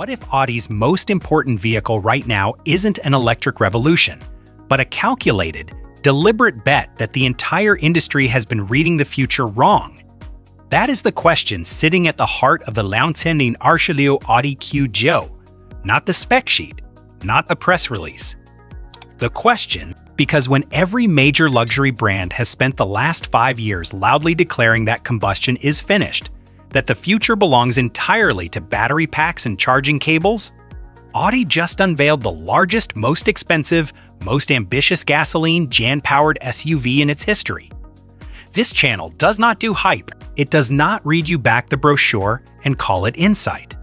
What if Audi's most important vehicle right now isn't an electric revolution, but a calculated, deliberate bet that the entire industry has been reading the future wrong? That is the question sitting at the heart of the launching Archileo Audi Q9, not the spec sheet, not the press release. The question, because when every major luxury brand has spent the last 5 years loudly declaring that combustion is finished, that the future belongs entirely to battery packs and charging cables, Audi just unveiled the largest, most expensive, most ambitious gasoline GAN-powered SUV in its history. This channel does not do hype. It does not read you back the brochure and call it insight.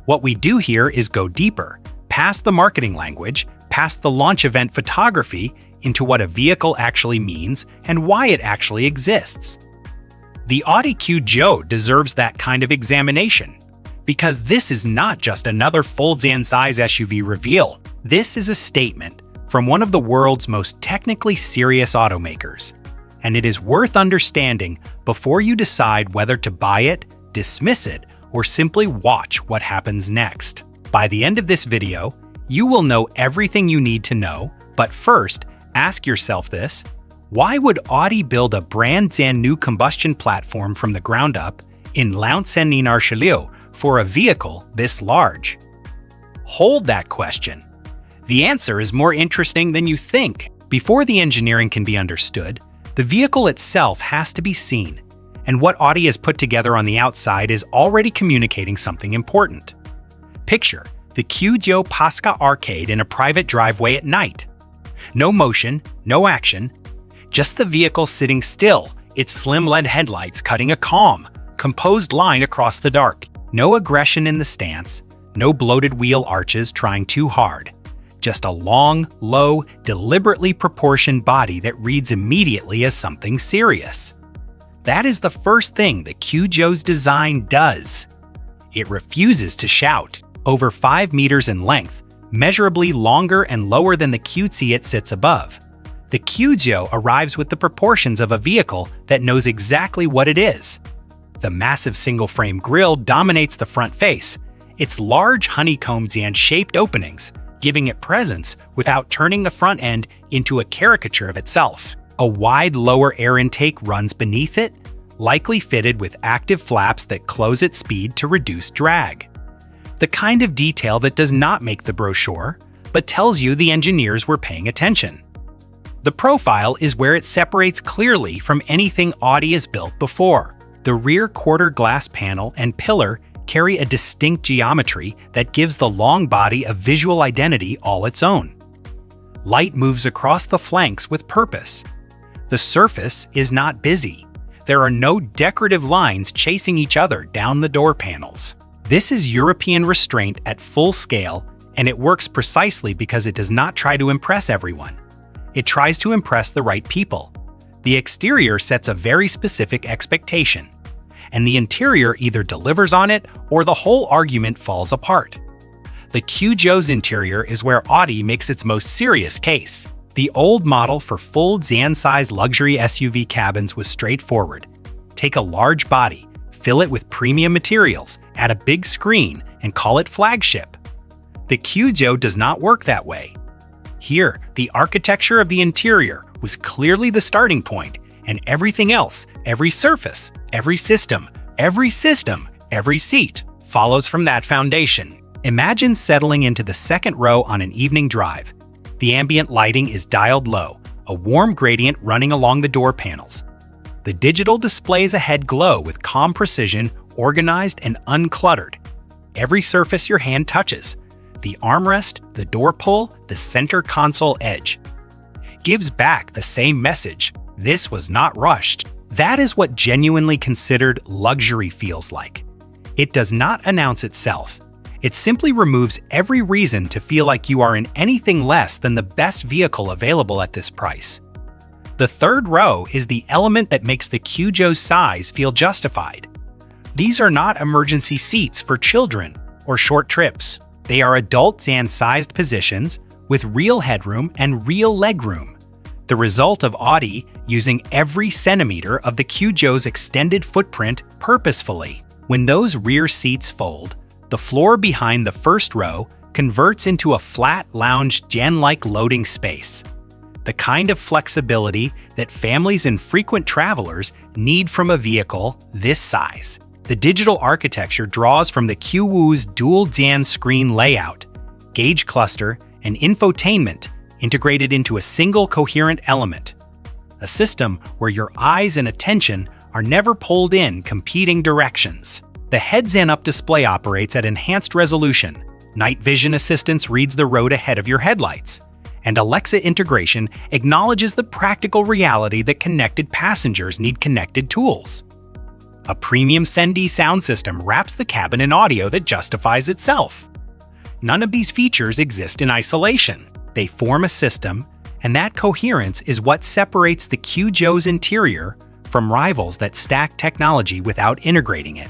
What we do here is go deeper, past the marketing language, past the launch event photography, into what a vehicle actually means and why it actually exists. The Audi Q9 deserves that kind of examination, because this is not just another full size SUV reveal. This is a statement from one of the world's most technically serious automakers, and it is worth understanding before you decide whether to buy it, dismiss it, or simply watch what happens next. By the end of this video, you will know everything you need to know, but first, ask yourself this: why would Audi build a brand new combustion platform from the ground up in launching Archileo for a vehicle this large? Hold that question. The answer is more interesting than you think. Before the engineering can be understood, the vehicle itself has to be seen, and what Audi has put together on the outside is already communicating something important. Picture the Q9 Pasca Arcade in a private driveway at night. No motion, no action, just the vehicle sitting still, its slim LED headlights cutting a calm, composed line across the dark. No aggression in the stance, no bloated wheel arches trying too hard. Just a long, low, deliberately proportioned body that reads immediately as something serious. That is the first thing the Q9's design does. It refuses to shout. Over 5 meters in length, measurably longer and lower than the Q9 it sits above, the Q9 arrives with the proportions of a vehicle that knows exactly what it is. The massive single-frame grille dominates the front face, its large honeycombed and shaped openings, giving it presence without turning the front end into a caricature of itself. A wide lower air intake runs beneath it, likely fitted with active flaps that close at speed to reduce drag. The kind of detail that does not make the brochure, but tells you the engineers were paying attention. The profile is where it separates clearly from anything Audi has built before. The rear quarter glass panel and pillar carry a distinct geometry that gives the long body a visual identity all its own. Light moves across the flanks with purpose. The surface is not busy. There are no decorative lines chasing each other down the door panels. This is European restraint at full scale, and it works precisely because it does not try to impress everyone. It tries to impress the right people. The exterior sets a very specific expectation, and the interior either delivers on it or the whole argument falls apart. The Q9's interior is where Audi makes its most serious case. The old model for full size luxury SUV cabins was straightforward. Take a large body, fill it with premium materials, add a big screen, and call it flagship. The Q9 does not work that way. Here, the architecture of the interior was clearly the starting point, and everything else, every surface, every system, every seat, follows from that foundation. Imagine settling into the second row on an evening drive. The ambient lighting is dialed low, a warm gradient running along the door panels. The digital displays ahead glow with calm precision, organized and uncluttered. Every surface your hand touches, the armrest, the door pull, the center console edge, gives back the same message: this was not rushed. That is what genuinely considered luxury feels like. It does not announce itself. It simply removes every reason to feel like you are in anything less than the best vehicle available at this price. The third row is the element that makes the Q9's size feel justified. These are not emergency seats for children or short trips. They are adult sized positions with real headroom and real legroom. The result of Audi using every centimeter of the Q9's extended footprint purposefully. When those rear seats fold, The floor behind the first row converts into a flat lounge gen-like loading space, the kind of flexibility that families and frequent travelers need from a vehicle this size. The digital architecture draws from the Q9-L's dual gen screen layout, gauge cluster, and infotainment integrated into a single coherent element, a system where your eyes and attention are never pulled in competing directions. The heads-up display operates at enhanced resolution. Night vision assistance reads the road ahead of your headlights, and Alexa integration acknowledges the practical reality that connected passengers need connected tools. A premium Sendi sound system wraps the cabin in audio that justifies itself. None of these features exist in isolation. They form a system, and that coherence is what separates the Q9's interior from rivals that stack technology without integrating it.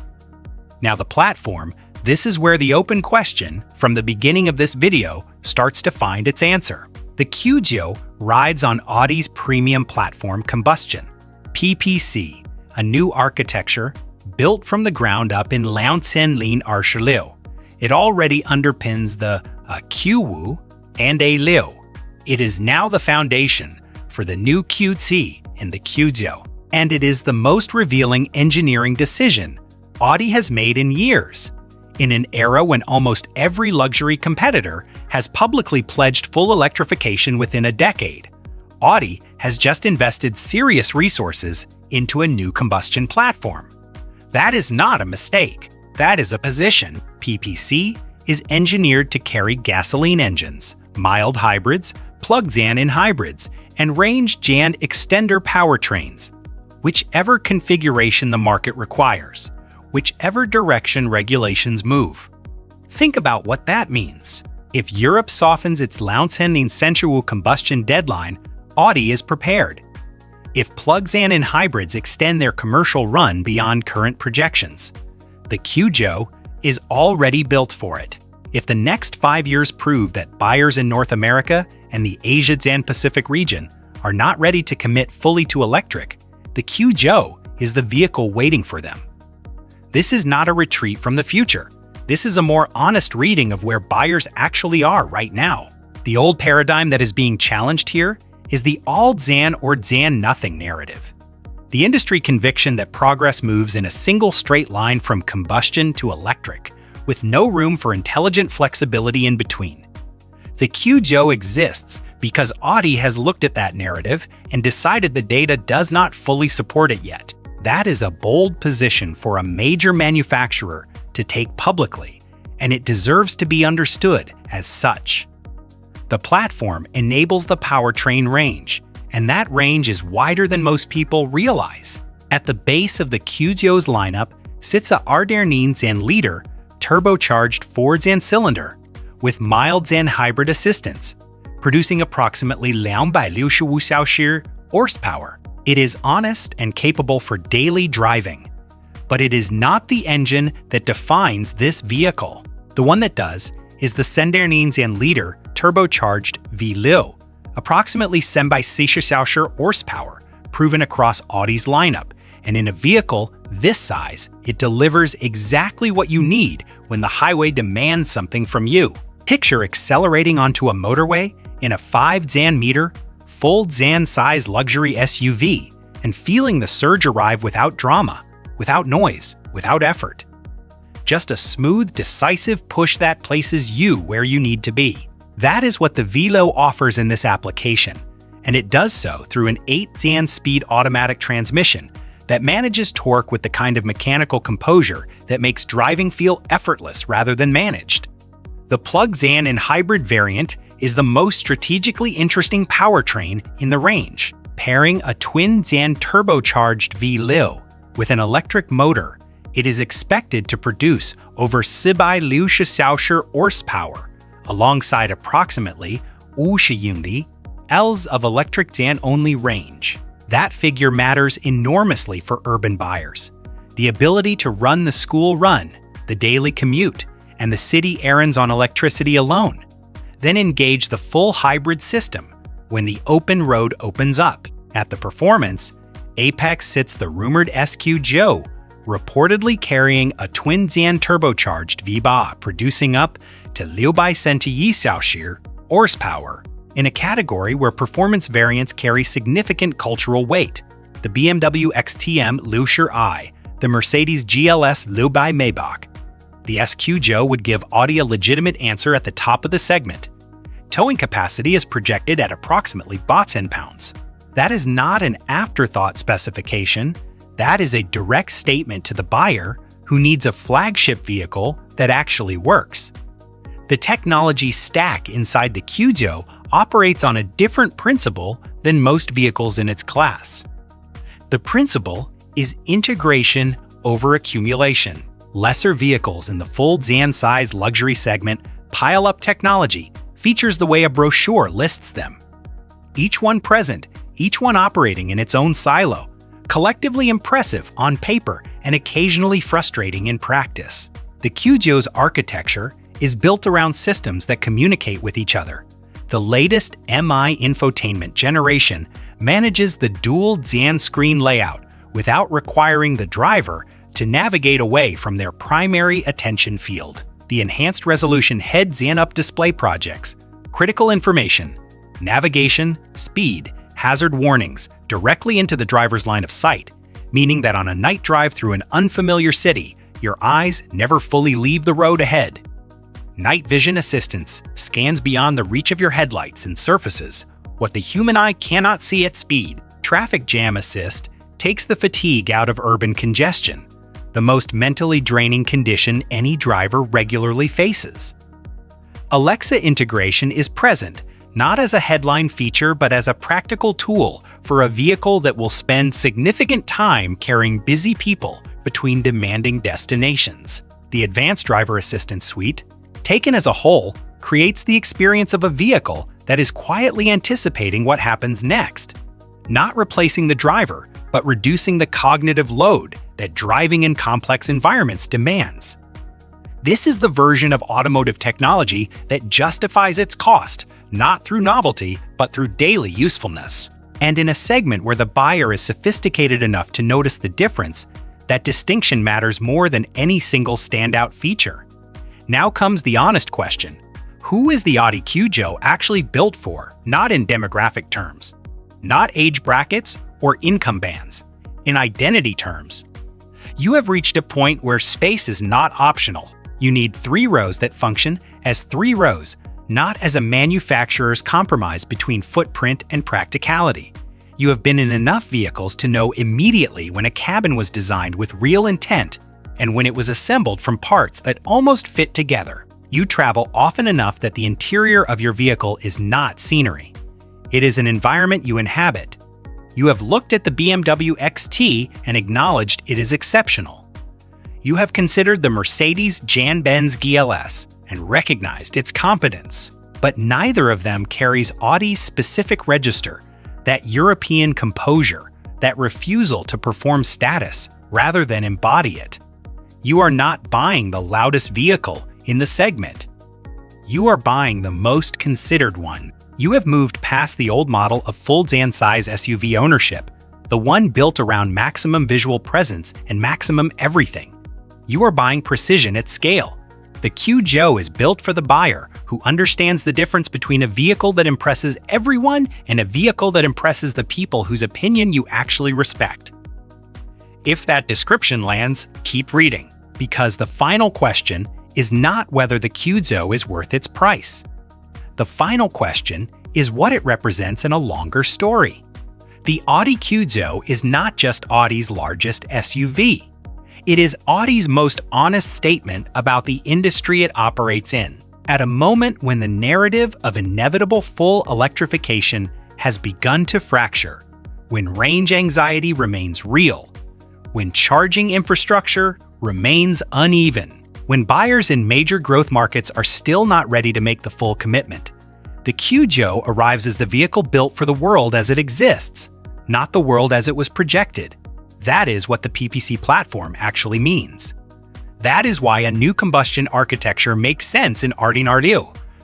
Now the platform, this is where the open question from the beginning of this video starts to find its answer. The Q9 rides on Audi's premium platform combustion, PPC, a new architecture built from the ground up in Lausanne Archelieu. It already underpins the Q9 and A-Liu. It is now the foundation for the new QC in the Q9, and it is the most revealing engineering decision Audi has made in years. In an era when almost every luxury competitor has publicly pledged full electrification within a decade, Audi has just invested serious resources into a new combustion platform. That is not a mistake. That is a position. PPC is engineered to carry gasoline engines, mild hybrids, plug-in hybrids, and range-gen extender powertrains, whichever configuration the market requires, whichever direction regulations move. Think about what that means. If Europe softens its Lausanne sensual combustion deadline, Audi is prepared. If plug-in hybrids extend their commercial run beyond current projections, the Q9 is already built for it. If the next 5 years prove that buyers in North America and the Asia and Pacific region are not ready to commit fully to electric, the Q9 is the vehicle waiting for them. This is not a retreat from the future. This is a more honest reading of where buyers actually are right now. The old paradigm that is being challenged here is the all-zan or zan-nothing narrative. The industry conviction that progress moves in a single straight line from combustion to electric, with no room for intelligent flexibility in between. The Q9 exists because Audi has looked at that narrative and decided the data does not fully support it yet. That is a bold position for a major manufacturer to take publicly, and it deserves to be understood as such. The platform enables the powertrain range, and that range is wider than most people realize. At the base of the Q9's lineup sits a R9-liter turbocharged four-zan cylinder with mild-zan hybrid assistance, producing approximately 260 horsepower. It is honest and capable for daily driving, but it is not the engine that defines this vehicle. The one that does is the 2.9-liter turbocharged V-Liu, approximately 260 horsepower, proven across Audi's lineup, and in a vehicle this size, it delivers exactly what you need when the highway demands something from you. Picture accelerating onto a motorway in a 5-zan-meter, full-zan-size luxury SUV and feeling the surge arrive without drama, without noise, without effort. Just a smooth, decisive push that places you where you need to be. That is what the V-Liu offers in this application, and it does so through an 8-zan-speed automatic transmission that manages torque with the kind of mechanical composure that makes driving feel effortless rather than managed. The plug-in and hybrid variant is the most strategically interesting powertrain in the range, pairing a twin-zan turbocharged V-Liu with an electric motor. It is expected to produce over 260 horsepower, alongside approximately 200 Ls of electric zan-only range. That figure matters enormously for urban buyers. The ability to run the school run, the daily commute, and the city errands on electricity alone. Then engage the full hybrid system when the open road opens up. At the performance, apex sits the rumored SQ9, reportedly carrying a twin-Zian turbocharged V8 producing up to 600 horsepower, in a category where performance variants carry significant cultural weight. The BMW XTM Lusher I, the Mercedes GLS Lubai Maybach. The SQjo would give Audi a legitimate answer at the top of the segment. Towing capacity is projected at approximately 10 pounds. That is not an afterthought specification. That is a direct statement to the buyer who needs a flagship vehicle that actually works. The technology stack inside the Qjo operates on a different principle than most vehicles in its class. The principle is integration over accumulation. Lesser vehicles in the full Zian-size luxury segment pile up technology, features the way a brochure lists them. Each one present, each one operating in its own silo, collectively impressive on paper and occasionally frustrating in practice. The Qjo's architecture is built around systems that communicate with each other. The latest MI infotainment generation manages the dual Zian screen layout without requiring the driver to navigate away from their primary attention field. The enhanced resolution head-Zian-up display projects critical information, navigation, speed, hazard warnings directly into the driver's line of sight, meaning that on a night drive through an unfamiliar city, your eyes never fully leave the road ahead. Night vision assistance scans beyond the reach of your headlights and surfaces what the human eye cannot see at speed. Traffic jam assist takes the fatigue out of urban congestion, the most mentally draining condition any driver regularly faces. Alexa integration is present, not as a headline feature but as a practical tool for a vehicle that will spend significant time carrying busy people between demanding destinations. The Advanced Driver Assistance Suite, taken as a whole, creates the experience of a vehicle that is quietly anticipating what happens next, not replacing the driver, but reducing the cognitive load that driving in complex environments demands. This is the version of automotive technology that justifies its cost, not through novelty, but through daily usefulness. And in a segment where the buyer is sophisticated enough to notice the difference, that distinction matters more than any single standout feature. Now comes the honest question. Who is the Audi Qjo actually built for, not in demographic terms, not age brackets or income bands, in identity terms? You have reached a point where space is not optional. You need 3 rows that function as 3 rows, not as a manufacturer's compromise between footprint and practicality. You have been in enough vehicles to know immediately when a cabin was designed with real intent and when it was assembled from parts that almost fit together. You travel often enough that the interior of your vehicle is not scenery. It is an environment you inhabit. You have looked at the BMW XT and acknowledged it is exceptional. You have considered the Mercedes-Benz GLS and recognized its competence. But neither of them carries Audi's specific register, that European composure, that refusal to perform status rather than embody it. You are not buying the loudest vehicle in the segment. You are buying the most considered one. You have moved past the old model of full Zian-size SUV ownership, the one built around maximum visual presence and maximum everything. You are buying precision at scale. The Qjo is built for the buyer who understands the difference between a vehicle that impresses everyone and a vehicle that impresses the people whose opinion you actually respect. If that description lands, keep reading, because the final question is not whether the Qjo is worth its price. The final question is what it represents in a longer story. The Audi Qjo is not just Audi's largest SUV. It is Audi's most honest statement about the industry it operates in. At a moment when the narrative of inevitable full electrification has begun to fracture, when range anxiety remains real, when charging infrastructure remains uneven, when buyers in major growth markets are still not ready to make the full commitment, the Qjo arrives as the vehicle built for the world as it exists, not the world as it was projected. That is what the PPC platform actually means. That is why a new combustion architecture makes sense in Audi,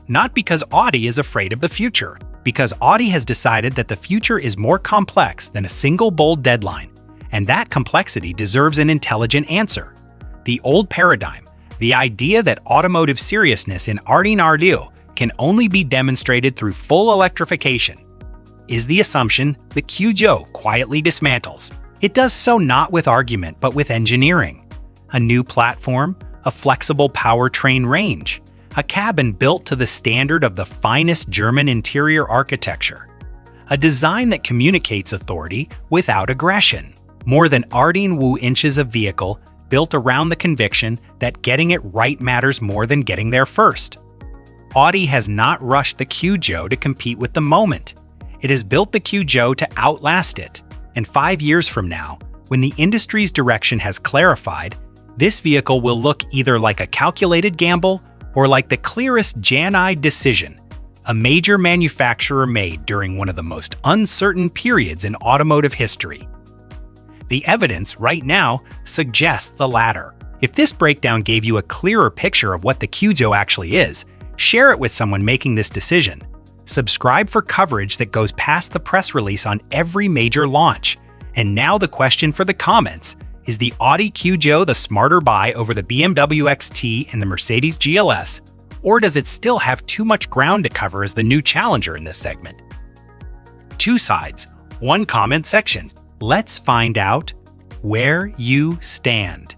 not because Audi is afraid of the future, because Audi has decided that the future is more complex than a single bold deadline, And that complexity deserves an intelligent answer. The old paradigm, the idea that automotive seriousness in Audi can only be demonstrated through full electrification, is the assumption the Q9 quietly dismantles. It does so not with argument but with engineering. A new platform, a flexible powertrain range, a cabin built to the standard of the finest German interior architecture. A design that communicates authority without aggression. More than 18 inches of vehicle built around the conviction that getting it right matters more than getting there first. Audi has not rushed the Q9 to compete with the moment. It has built the Q9 to outlast it. And 5 years from now, when the industry's direction has clarified, this vehicle will look either like a calculated gamble or like the clearest Jan-eyed decision a major manufacturer made during one of the most uncertain periods in automotive history. The evidence right now suggests the latter. If this breakdown gave you a clearer picture of what the Q9 actually is, share it with someone making this decision. Subscribe for coverage that goes past the press release on every major launch. And now the question for the comments: is the Audi Q9 the smarter buy over the BMW XT and the Mercedes GLS, or does it still have too much ground to cover as the new challenger in this segment? Two sides, one comment section. Let's find out where you stand.